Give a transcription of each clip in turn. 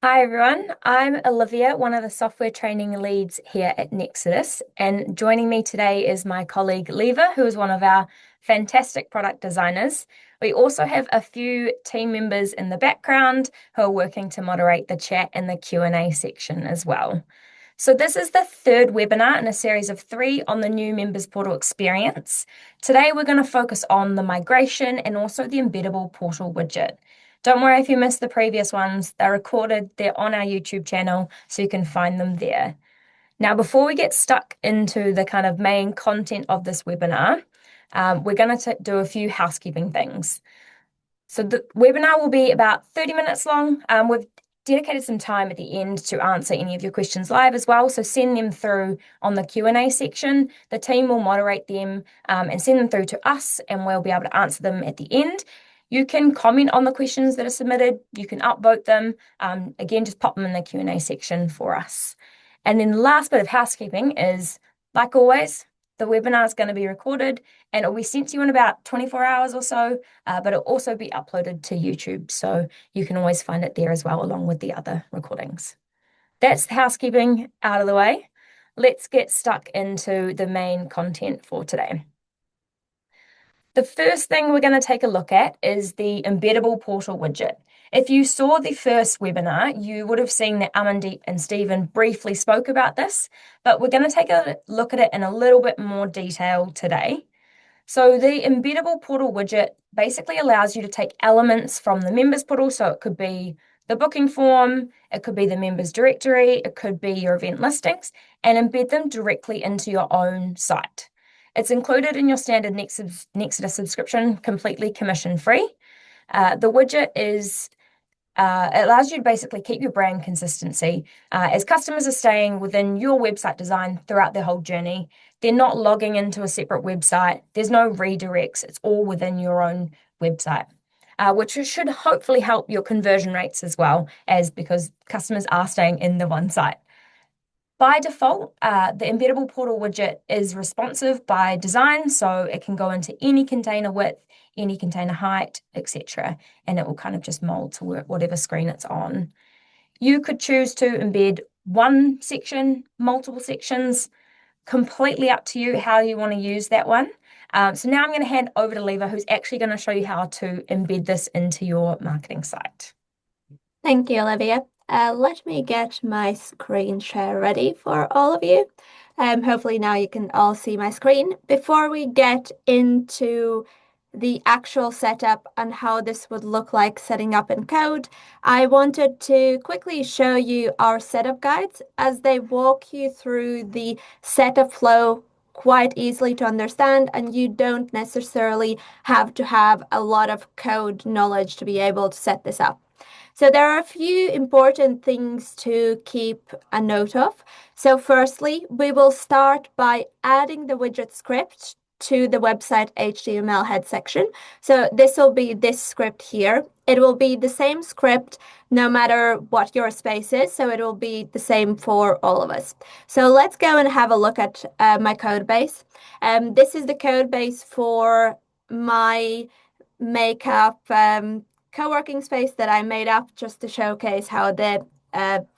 Hi everyone, I'm Olivia, one of the software training leads here at Nexus, and joining me today is my colleague Leva, who is one of our fantastic product designers. We also have a few team members in the background who are working to moderate the chat and the Q&A section as well. So this is the third webinar in a series of three on the new Members Portal experience. Today we're going to focus on the migration and also the embeddable portal widget. Don't worry if you missed the previous ones. They're recorded, they're on our YouTube channel, so you can find them there. Now, before we get stuck into the kind of main content of this webinar, we're going to do a few housekeeping things. So the webinar will be about 30 minutes long. We've dedicated some time at the end to answer any of your questions live as well. So send them through on the Q&A section. The team will moderate them and send them through to us, and we'll be able to answer them at the end. You can comment on the questions that are submitted. You can upvote them. Again, just pop them in the Q&A section for us. And then the last bit of housekeeping is, like always, the webinar is going to be recorded and it will be sent to you in about 24 hours or so, but it'll also be uploaded to YouTube. So you can always find it there as well, along with the other recordings. That's the housekeeping out of the way. Let's get stuck into the main content for today. The first thing we're going to take a look at is the embeddable portal widget. If you saw the first webinar, you would have seen that Amandeep and Stephen briefly spoke about this, but we're going to take a look at it in a little bit more detail today. So the embeddable portal widget basically allows you to take elements from the members portal. So it could be the booking form, it could be the members directory, it could be your event listings, and embed them directly into your own site. It's included in your standard Nexus subscription, completely commission free. The widget it allows you to basically keep your brand consistency as customers are staying within your website design throughout their whole journey. They're not logging into a separate website. There's no redirects. It's all within your own website, which should hopefully help your conversion rates as well, as because customers are staying in the one site. By default, the embeddable portal widget is responsive by design, so it can go into any container width, any container height, etc. And it will kind of just mold to whatever screen it's on. You could choose to embed one section, multiple sections, completely up to you how you want to use that one. So now I'm going to hand over to Leva, who's actually going to show you how to embed this into your marketing site. Thank you, Olivia. Let me get my screen share ready for all of you. Hopefully now you can all see my screen. Before we get into the actual setup and how this would look like setting up in code, I wanted to quickly show you our setup guides as they walk you through the setup flow quite easily to understand, and you don't necessarily have to have a lot of code knowledge to be able to set this up. So there are a few important things to keep a note of. So firstly, we will start by adding the widget script to the website HTML head section. So this will be this script here. It will be the same script no matter what your space is. So it will be the same for all of us. So let's go and have a look at my code base. This is the code base for my makeup co-working space that I made up just to showcase how the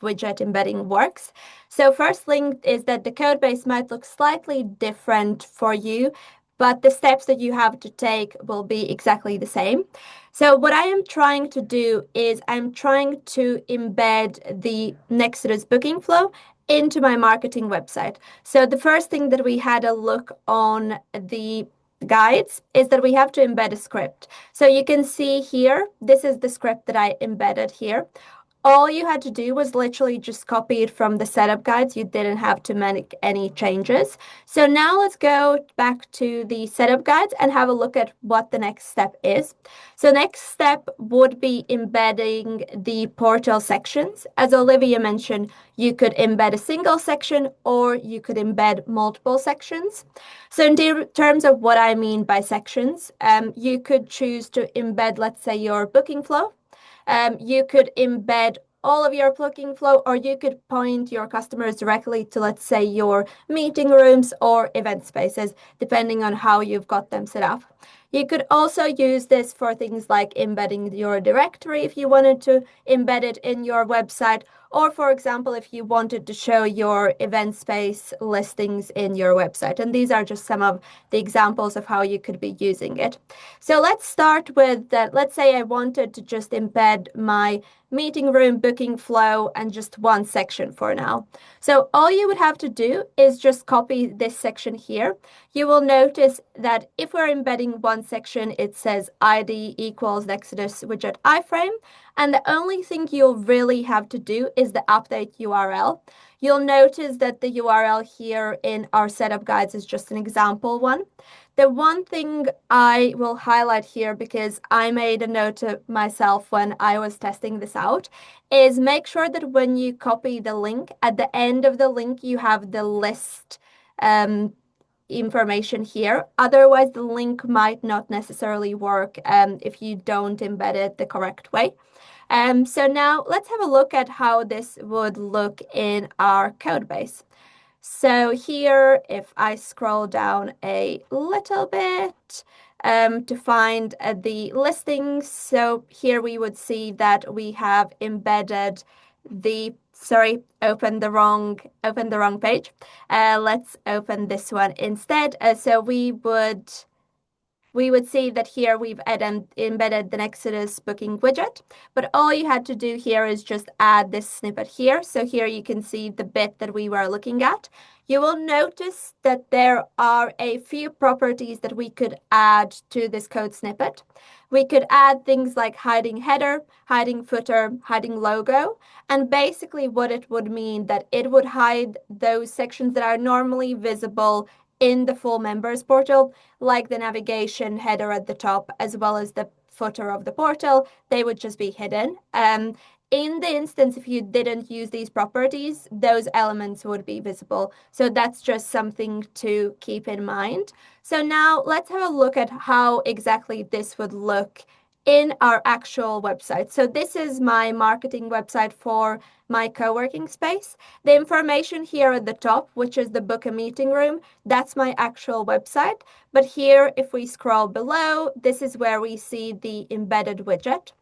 widget embedding works. So first thing is that the code base might look slightly different for you, but the steps that you have to take will be exactly the same. So what I am trying to do is I'm trying to embed the Nexus booking flow into my marketing website. So the first thing that we had a look on the guides is that we have to embed a script. So you can see here, this is the script that I embedded here. All you had to do was literally just copy it from the setup guides. You didn't have to make any changes. So now let's go back to the setup guides and have a look at what the next step is. So next step would be embedding the portal sections. As Olivia mentioned, you could embed a single section or you could embed multiple sections. So in terms of what I mean by sections, you could choose to embed, let's say, your booking flow. You could embed all of your booking flow, or you could point your customers directly to, let's say, your meeting rooms or event spaces, depending on how you've got them set up. You could also use this for things like embedding your directory if you wanted to embed it in your website, or for example, if you wanted to show your event space listings in your website. And these are just some of the examples of how you could be using it. So let's start with that. Let's say I wanted to just embed my meeting room booking flow and just one section for now. So all you would have to do is just copy this section here. You will notice that if we're embedding one section, it says ID equals Nexodus widget iframe. And the only thing you'll really have to do is the update URL. You'll notice that the URL here in our setup guides is just an example one. The one thing I will highlight here, because I made a note to myself when I was testing this out, is make sure that when you copy the link, at the end of the link, you have the list information here. Otherwise, the link might not necessarily work if you don't embed it the correct way. So now let's have a look at how this would look in our code base. So here, if I scroll down a little bit to find the listings, so here we would see that we have embedded open the wrong page. Let's open this one instead. So we would see that here we've embedded the Nexodus booking widget, but all you had to do here is just add this snippet here. So here you can see the bit that we were looking at. You will notice that there are a few properties that we could add to this code snippet. We could add things like hiding header, hiding footer, hiding logo, and basically what it would mean that it would hide those sections that are normally visible in the full members portal, like the navigation header at the top, as well as the footer of the portal. They would just be hidden. In the instance, if you didn't use these properties, those elements would be visible. So that's just something to keep in mind. So now let's have a look at how exactly this would look in our actual website. So this is my marketing website for my co-working space. The information here at the top, which is the book a meeting room, that's my actual website. But here, if we scroll below, this is where we see the embedded widget.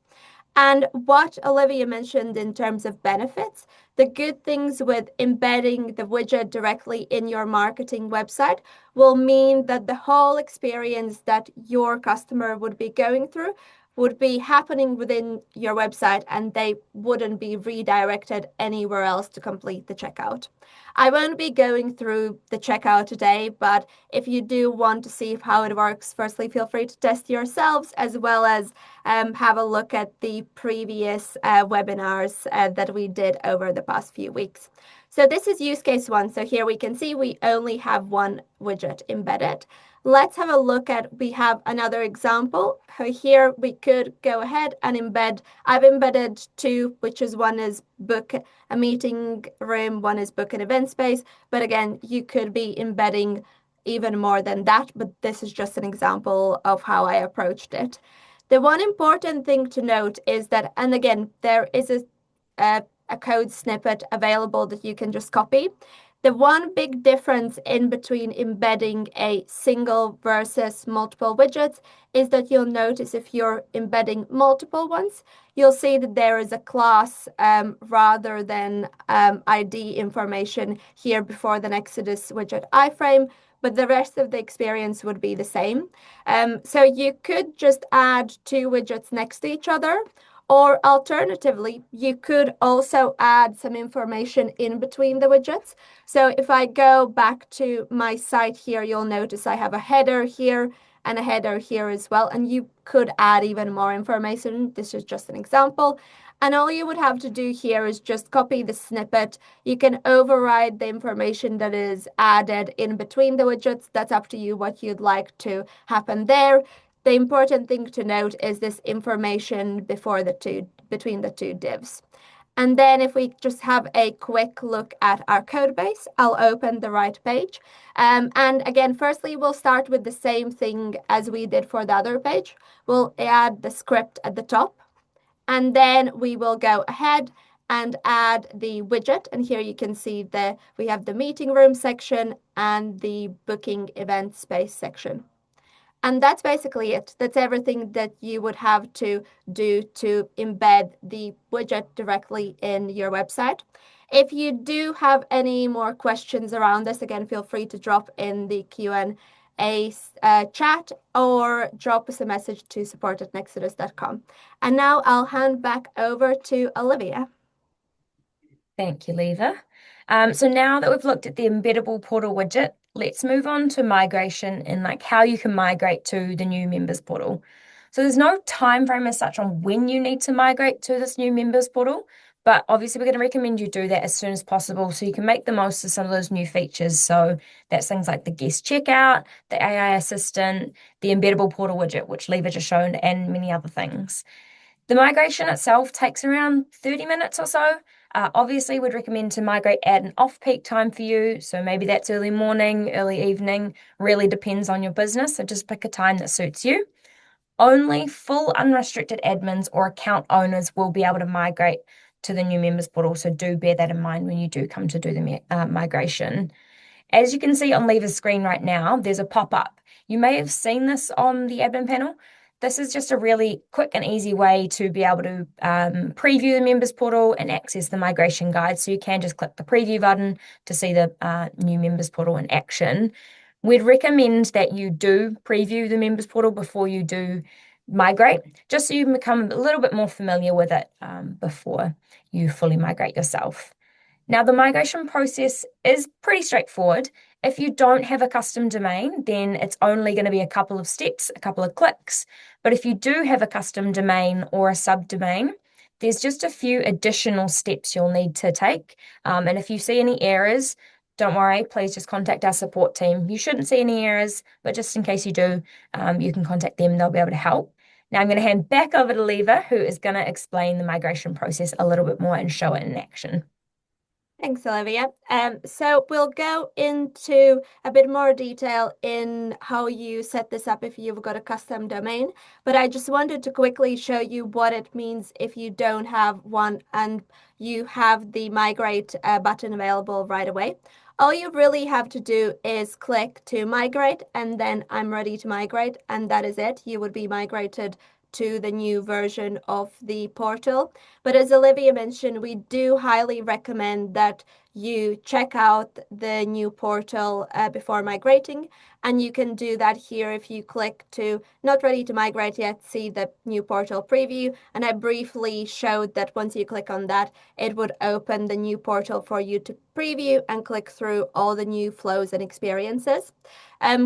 And what Olivia mentioned in terms of benefits, the good things with embedding the widget directly in your marketing website will mean that the whole experience that your customer would be going through would be happening within your website, and they wouldn't be redirected anywhere else to complete the checkout. I won't be going through the checkout today, but if you do want to see how it works, firstly, feel free to test yourselves, as well as have a look at the previous webinars that we did over the past few weeks. So this is use case one. So here we can see we only have one widget embedded. Let's have a look at, we have another example. Here we could go ahead and embed, I've embedded two, which is one is book a meeting room, one is book an event space. But again, you could be embedding even more than that, but this is just an example of how I approached it. The one important thing to note is that, and again, there is a code snippet available that you can just copy. The one big difference in between embedding a single versus multiple widgets is that you'll notice if you're embedding multiple ones, you'll see that there is a class rather than ID information here before the Nexodus widget iframe, but the rest of the experience would be the same. So you could just add two widgets next to each other, or alternatively, you could also add some information in between the widgets. So if I go back to my site here, you'll notice I have a header here and a header here as well. And you could add even more information. This is just an example. And all you would have to do here is just copy the snippet. You can override the information that is added in between the widgets. That's up to you what you'd like to happen there. The important thing to note is this information between the two divs. And then if we just have a quick look at our code base, I'll open the right page. And again, firstly, we'll start with the same thing as we did for the other page. We'll add the script at the top, and then we will go ahead and add the widget. And here you can see we have the meeting room section and the booking event space section. And that's basically it. That's everything that you would have to do to embed the widget directly in your website. If you do have any more questions around this, again, feel free to drop in the Q&A chat or drop us a message to support@nexodus.com. And now I'll hand back over to Olivia. Thank you, Leva. So now that we've looked at the embeddable portal widget, let's move on to migration and like how you can migrate to the new members portal. So there's no time frame as such on when you need to migrate to this new members portal, but obviously we're going to recommend you do that as soon as possible so you can make the most of some of those new features. So that's things like the guest checkout, the AI assistant, the embeddable portal widget, which Leva just shown, and many other things. The migration itself takes around 30 minutes or so. Obviously, we'd recommend to migrate at an off-peak time for you. So maybe that's early morning, early evening, really depends on your business. So just pick a time that suits you. Only full unrestricted admins or account owners will be able to migrate to the new members portal. So do bear that in mind when you do come to do the migration. As you can see on Leva's screen right now, there's a pop-up. You may have seen this on the admin panel. This is just a really quick and easy way to be able to preview the members portal and access the migration guide. So you can just click the preview button to see the new members portal in action. We'd recommend that you do preview the members portal before you do migrate, just so you become a little bit more familiar with it before you fully migrate yourself. Now, the migration process is pretty straightforward. If you don't have a custom domain, then it's only going to be a couple of steps, a couple of clicks. But if you do have a custom domain or a subdomain, there's just a few additional steps you'll need to take. And if you see any errors, don't worry, please just contact our support team. You shouldn't see any errors, but just in case you do, you can contact them, they'll be able to help. Now I'm going to hand back over to Leva, who is going to explain the migration process a little bit more and show it in action. Thanks, Olivia. So we'll go into a bit more detail in how you set this up if you've got a custom domain, but I just wanted to quickly show you what it means if you don't have one and you have the migrate button available right away. All you really have to do is click to migrate and then I'm ready to migrate, and that is it. You would be migrated to the new version of the portal. But as Olivia mentioned, we do highly recommend that you check out the new portal before migrating. And you can do that here if you click to not ready to migrate yet, see the new portal preview. And I briefly showed that once you click on that, it would open the new portal for you to preview and click through all the new flows and experiences.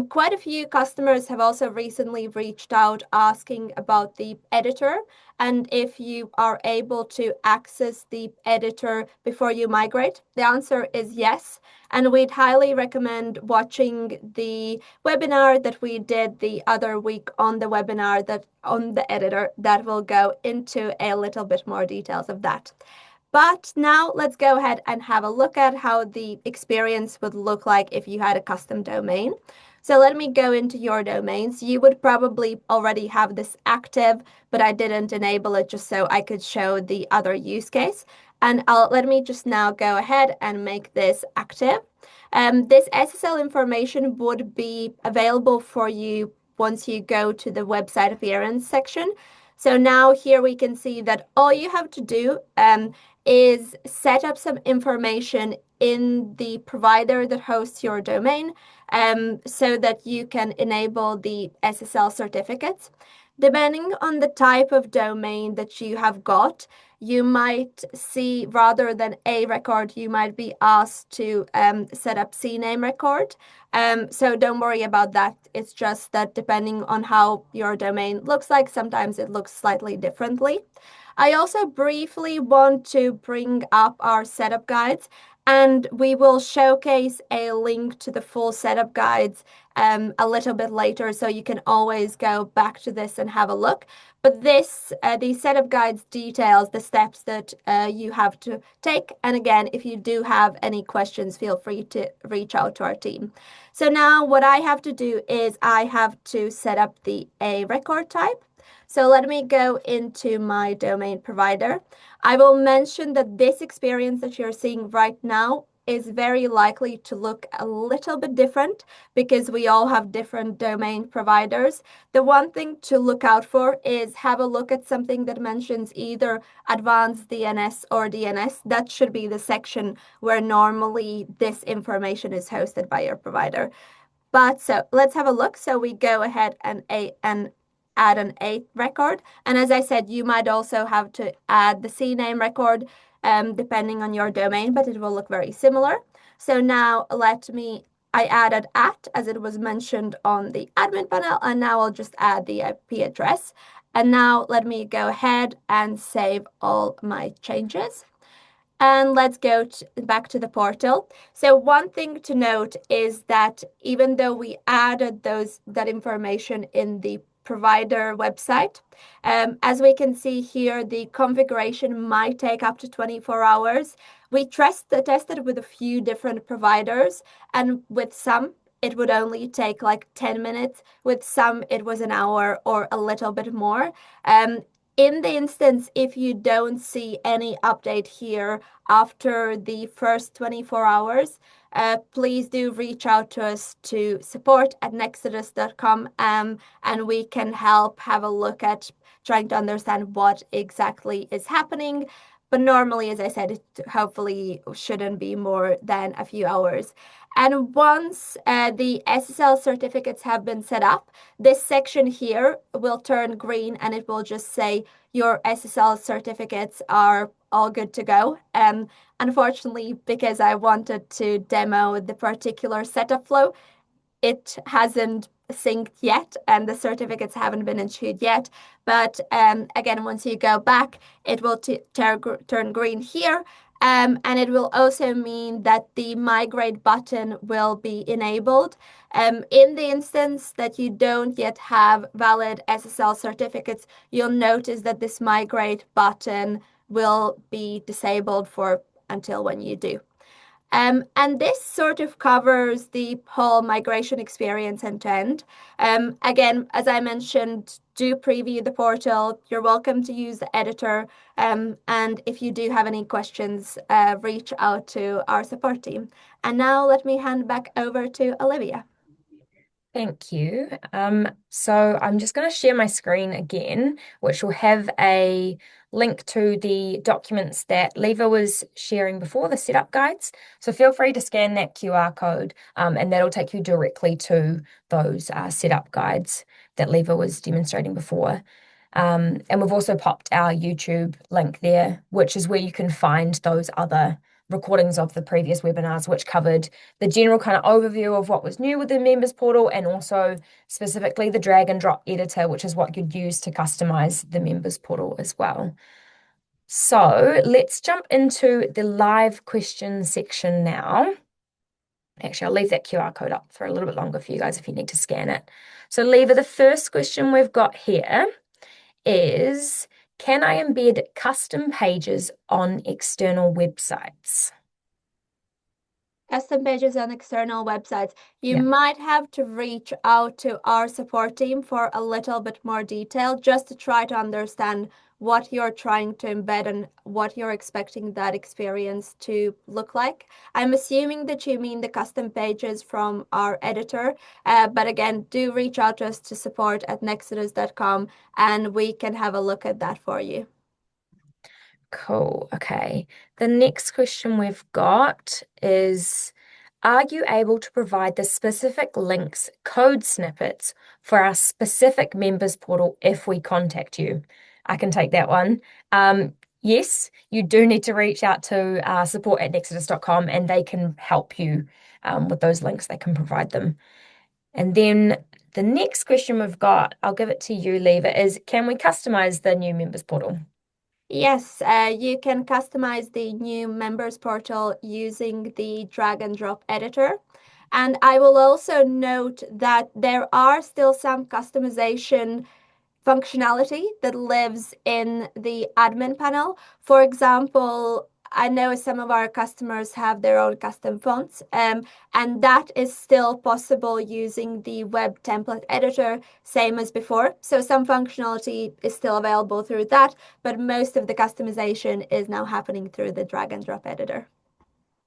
Quite a few customers have also recently reached out asking about the editor and if you are able to access the editor before you migrate. The answer is yes. And we'd highly recommend watching the webinar that we did the other week on the webinar that on the editor that will go into a little bit more details of that. But now let's go ahead and have a look at how the experience would look like if you had a custom domain. So let me go into your domains. You would probably already have this active, but I didn't enable it just so I could show the other use case. And let me just now go ahead and make this active. This SSL information would be available for you once you go to the website appearance section. So now here we can see that all you have to do is set up some information in the provider that hosts your domain so that you can enable the SSL certificates. Depending on the type of domain that you have got, you might see rather than a record, you might be asked to set up CNAME record. So don't worry about that. It's just that depending on how your domain looks like, sometimes it looks slightly differently. I also briefly want to bring up our setup guides, and we will showcase a link to the full setup guides a little bit later, so you can always go back to this and have a look. But the setup guides details the steps that you have to take. And again, if you do have any questions, feel free to reach out to our team. So now what I have to do is I have to set up a record type. So let me go into my domain provider. I will mention that this experience that you're seeing right now is very likely to look a little bit different because we all have different domain providers. The one thing to look out for is have a look at something that mentions either advanced DNS or DNS. That should be the section where normally this information is hosted by your provider. But so let's have a look. So we go ahead and add an A record. And as I said, you might also have to add the CNAME record depending on your domain, but it will look very similar. So now I added @ as it was mentioned on the admin panel, and now I'll just add the IP address. And now let me go ahead and save all my changes. And let's go back to the portal. So one thing to note is that even though we added that information in the provider website, as we can see here, the configuration might take up to 24 hours. We tested with a few different providers, and with some, it would only take like 10 minutes. With some, it was an hour or a little bit more. In the instance, if you don't see any update here after the first 24 hours, please do reach out to us to support@nexodus.com, and we can help have a look at trying to understand what exactly is happening. But normally, as I said, it hopefully shouldn't be more than a few hours. And once the SSL certificates have been set up, this section here will turn green and it will just say your SSL certificates are all good to go. Unfortunately, because I wanted to demo the particular setup flow, it hasn't synced yet and the certificates haven't been issued yet. But again, once you go back, it will turn green here. And it will also mean that the migrate button will be enabled. In the instance that you don't yet have valid SSL certificates, you'll notice that this migrate button will be disabled until when you do. And this sort of covers the whole migration experience end to end. Again, as I mentioned, do preview the portal. You're welcome to use the editor. And if you do have any questions, reach out to our support team. And now let me hand back over to Olivia. Thank you. So I'm just going to share my screen again, which will have a link to the documents that Leva was sharing before, the setup guides. So feel free to scan that QR code, and that'll take you directly to those setup guides that Leva was demonstrating before. And we've also popped our YouTube link there, which is where you can find those other recordings of the previous webinars, which covered the general kind of overview of what was new with the members portal and also specifically the drag and drop editor, which is what you'd use to customize the members portal as well. So let's jump into the live question section now. Actually, I'll leave that QR code up for a little bit longer for you guys if you need to scan it. So Leva, the first question we've got here is, can I embed custom pages on external websites? Custom pages on external websites. You Yeah. might have to reach out to our support team for a little bit more detail just to try to understand what you're trying to embed and what you're expecting that experience to look like. I'm assuming that you mean the custom pages from our editor, but again, do reach out to us to support@nexodus.com and we can have a look at that for you. Cool. Okay. The next question we've got is, are you able to provide the specific links, code snippets for our specific members portal if we contact you? I can take that one. Yes, you do need to reach out to support@nexodus.com and they can help you with those links. They can provide them. And then the next question we've got, I'll give it to you, Leva, is can we customize the new members portal? Yes, you can customize the new members portal using the drag and drop editor. And I will also note that there are still some customization functionality that lives in the admin panel. For example, I know some of our customers have their own custom fonts, and that is still possible using the web template editor, same as before. So some functionality is still available through that, but most of the customization is now happening through the drag and drop editor.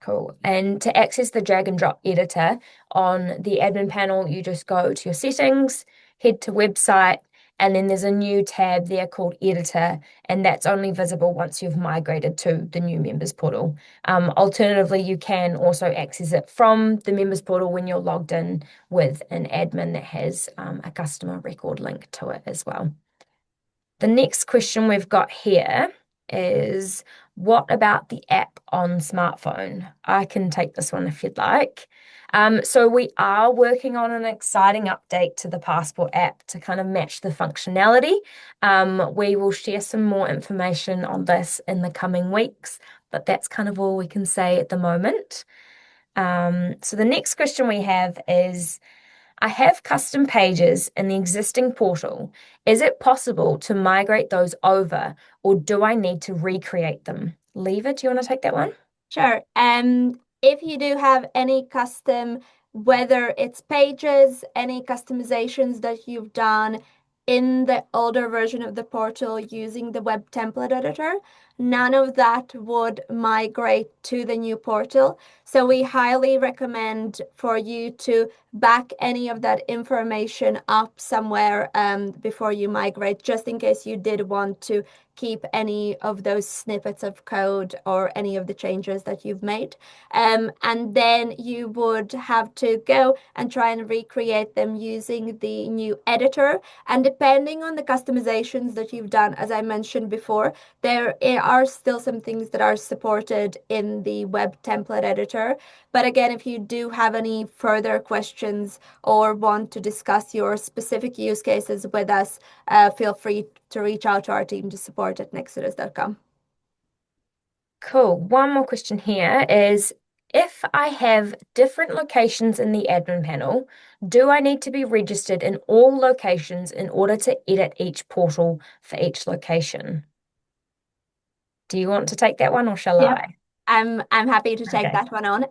Cool. And to access the drag and drop editor on the admin panel, you just go to your settings, head to website, and then there's a new tab there called editor, and that's only visible once you've migrated to the new members portal. Alternatively, you can also access it from the members portal when you're logged in with an admin that has a customer record link to it as well. The next question we've got here is, what about the app on smartphone? I can take this one if you'd like. So we are working on an exciting update to the Passport app to kind of match the functionality. We will share some more information on this in the coming weeks, but that's kind of all we can say at the moment. So the next question we have is, I have custom pages in the existing portal. Is it possible to migrate those over, or do I need to recreate them? Lever, do you want to take that one? Sure. If you do have any custom, whether it's pages, any customizations that you've done in the older version of the portal using the web template editor, none of that would migrate to the new portal. So we highly recommend for you to back any of that information up somewhere before you migrate, just in case you did want to keep any of those snippets of code or any of the changes that you've made. And then you would have to go and try and recreate them using the new editor. And depending on the customizations that you've done, as I mentioned before, there are still some things that are supported in the web template editor. But again, if you do have any further questions or want to discuss your specific use cases with us, feel free to reach out to our team to support at nexodus.com. Cool. One more question here is, if I have different locations in the admin panel, do I need to be registered in all locations in order to edit each portal for each location? Do you want to take that one or shall Yeah. I? I'm happy to take Okay. that one on.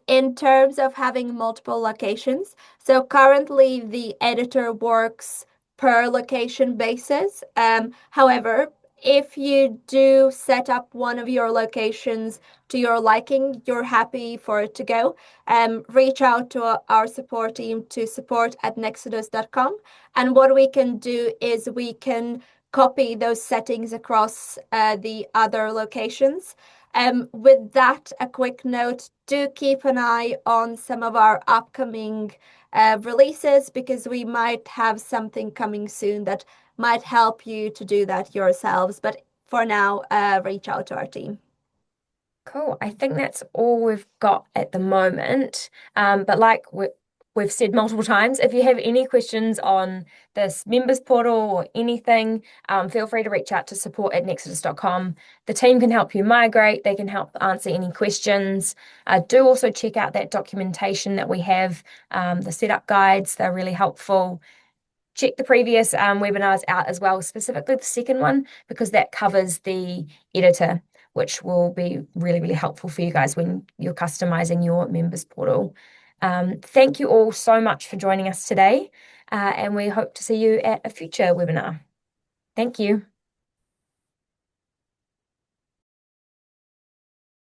In terms of having multiple locations, so currently the editor works per location basis. However, if you do set up one of your locations to your liking, you're happy for it to go, reach out to our support team to support@nexodus.com. And what we can do is we can copy those settings across the other locations. With that, a quick note, do keep an eye on some of our upcoming releases, because we might have something coming soon that might help you to do that yourselves. But for now, reach out to our team. Cool. I think that's all we've got at the moment. But like we've said multiple times, if you have any questions on this members portal or anything, feel free to reach out to support@nexodus.com. The team can help you migrate. They can help answer any questions. Do also check out that documentation that we have, the setup guides. They're really helpful. Check the previous webinars out as well, specifically the second one, because that covers the editor, which will be really, really helpful for you guys when you're customizing your members portal. Thank you all so much for joining us today, and we hope to see you at a future webinar. Thank you.